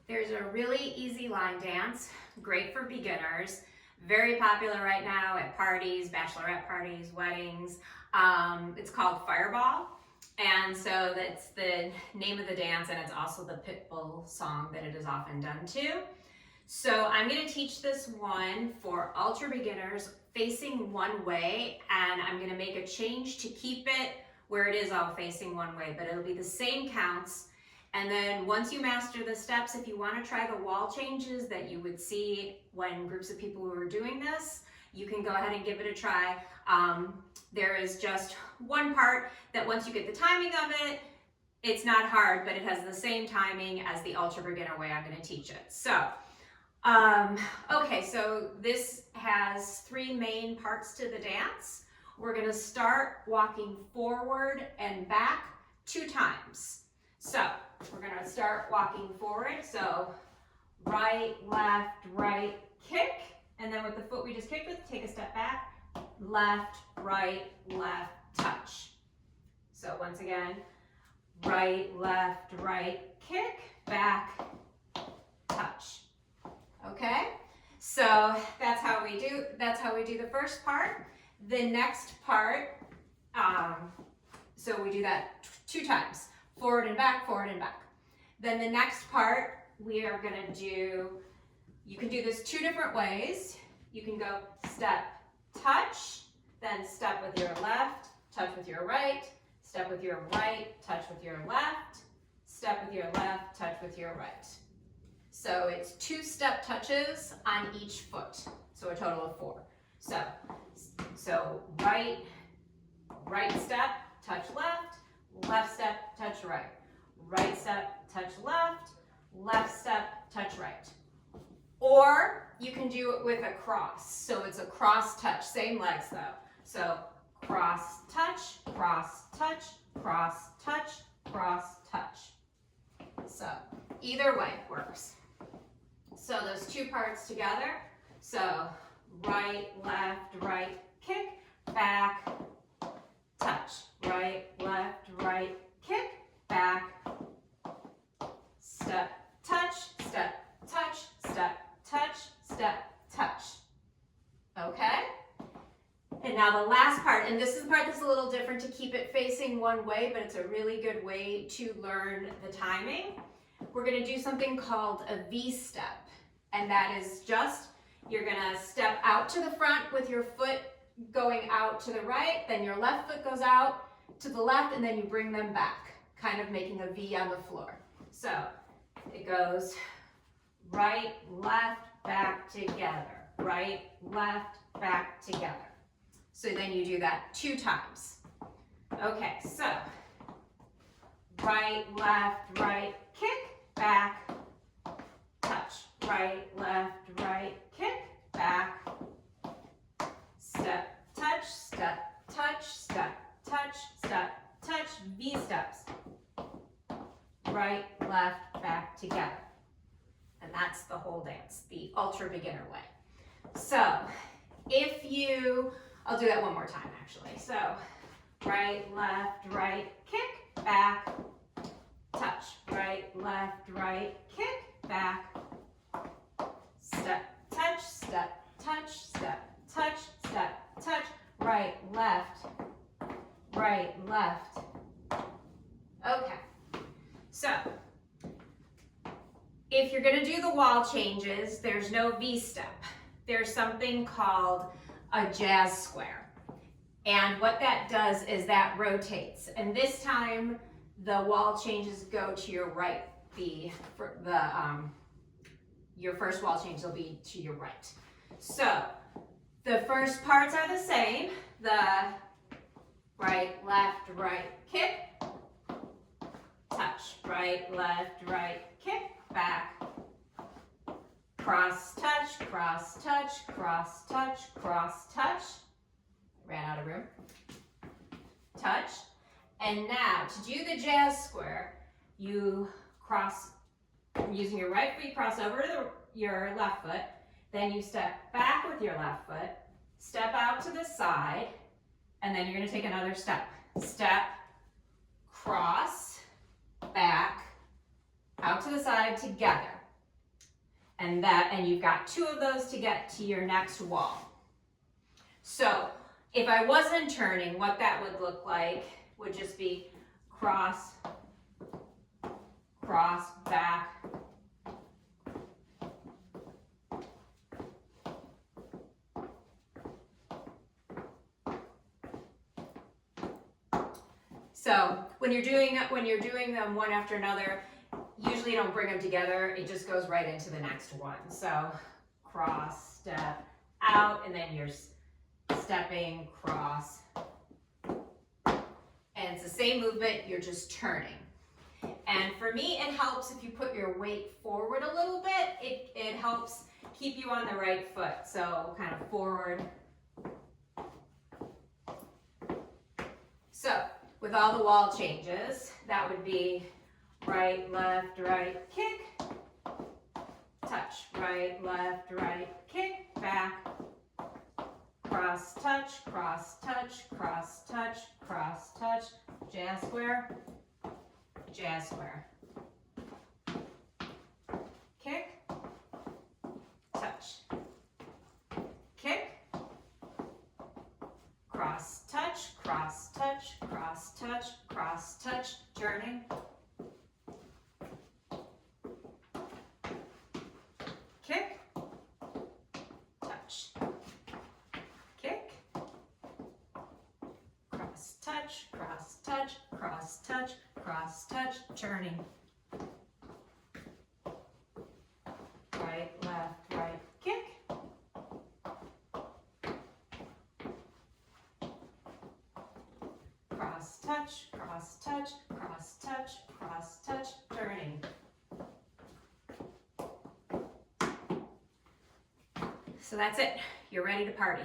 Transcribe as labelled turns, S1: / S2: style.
S1: There's a really easy line dance, great for beginners, very popular right now at parties, bachelorette parties, weddings. It's called Fireball. And so that's the name of the dance, and it's also the Pitbull song that it is often done to. So I'm going to teach this one for ultra beginners facing one way, and I'm going to make a change to keep it where it is all facing one way, but it'll be the same counts. And then once you master the steps, if you want to try the wall changes that you would see when groups of people were doing this, you can go ahead and give it a try. There is just one part that once you get the timing of it, it's not hard, but it has the same timing as the ultra beginner way I'm going to teach it. So, okay, so this has three main parts to the dance. We're going to start walking forward and back 2 times. So we're going to start walking forward. So right, left, right, kick. And then with the foot we just kicked with, take a step back. Left, right, touch. So once again, right, kick, back, touch. Okay? So that's how we do the first part. The next part, so we do that 2 times. Forward and back, forward and back. Then the next part, we are gonna do, you can do this 2 different ways. You can go step, touch, then step with your left, touch with your right, step with your right, touch with your left, step with your left, touch with your right. So it's 2 step touches on each foot. So a total of 4. So right step, touch left step, touch right step, touch left step, touch right. Or you can do it with a cross. So it's a cross touch, same legs though. So cross touch, cross touch, cross touch, cross touch. So either way works. So those 2 parts together. So right, kick, back, touch. Right, kick, back, step, touch, step, touch, step, touch, step, touch. Okay? And now the last part, and this is the part that's a little different to keep it facing one way, but it's a really good way to learn the timing. We're going to do something called a V step, and that is just, you're going to step out to the front with your foot going out to the right, then your left foot goes out to the left, and then you bring them back, kind of making a V on the floor. So it goes right, left, back together, right, left, back together. So then you do that 2 times. Okay, so right, kick, back, touch. Right, kick, back, step, touch, step, touch, step, touch, step, touch, V steps. Right, left, back together. And that's the whole dance, the ultra beginner way. So I'll do that one more time actually. So right, kick, back, touch. Right, kick, back, step, touch, step, touch, step, touch, step, touch, right, left. Okay, so if you're going to do the wall changes, there's no V step. There's something called a jazz square. And what that does is that rotates. And this time, the wall changes go to your right. Your first wall change will be to your right. So the first parts are the same. The right, kick, touch. Right, kick, back, cross touch, cross touch, cross touch, cross touch. Ran out of room. Touch. And now to do the jazz square, you cross, using your right foot, you cross over to your left foot, then you step back with your left foot, step out to the side, and then you're going to take another step. Step, cross, back, out to the side together. And you've got 2 of those to get to your next wall. So if I wasn't turning, what that would look like would just be cross, cross, back, so when you're doing them one after another, usually you don't bring them together, it just goes right into the next one. So cross, step, out, and then you're stepping, cross, and it's the same movement, you're just turning. And for me, it helps if you put your weight forward a little bit. It helps keep you on the right foot. So kind of forward. So with all the wall changes, that would be right, kick, touch, right, kick, back, cross, touch, cross, touch, cross, touch, cross, touch, jazz square, kick, touch, kick, cross, touch, cross, touch, cross, touch, cross, touch, turning, kick, touch, kick, cross, touch, cross, touch, cross, touch, cross, touch, turning. Right, kick. Cross, touch, cross, touch, cross, touch, cross, touch, turning. So that's it. You're ready to party.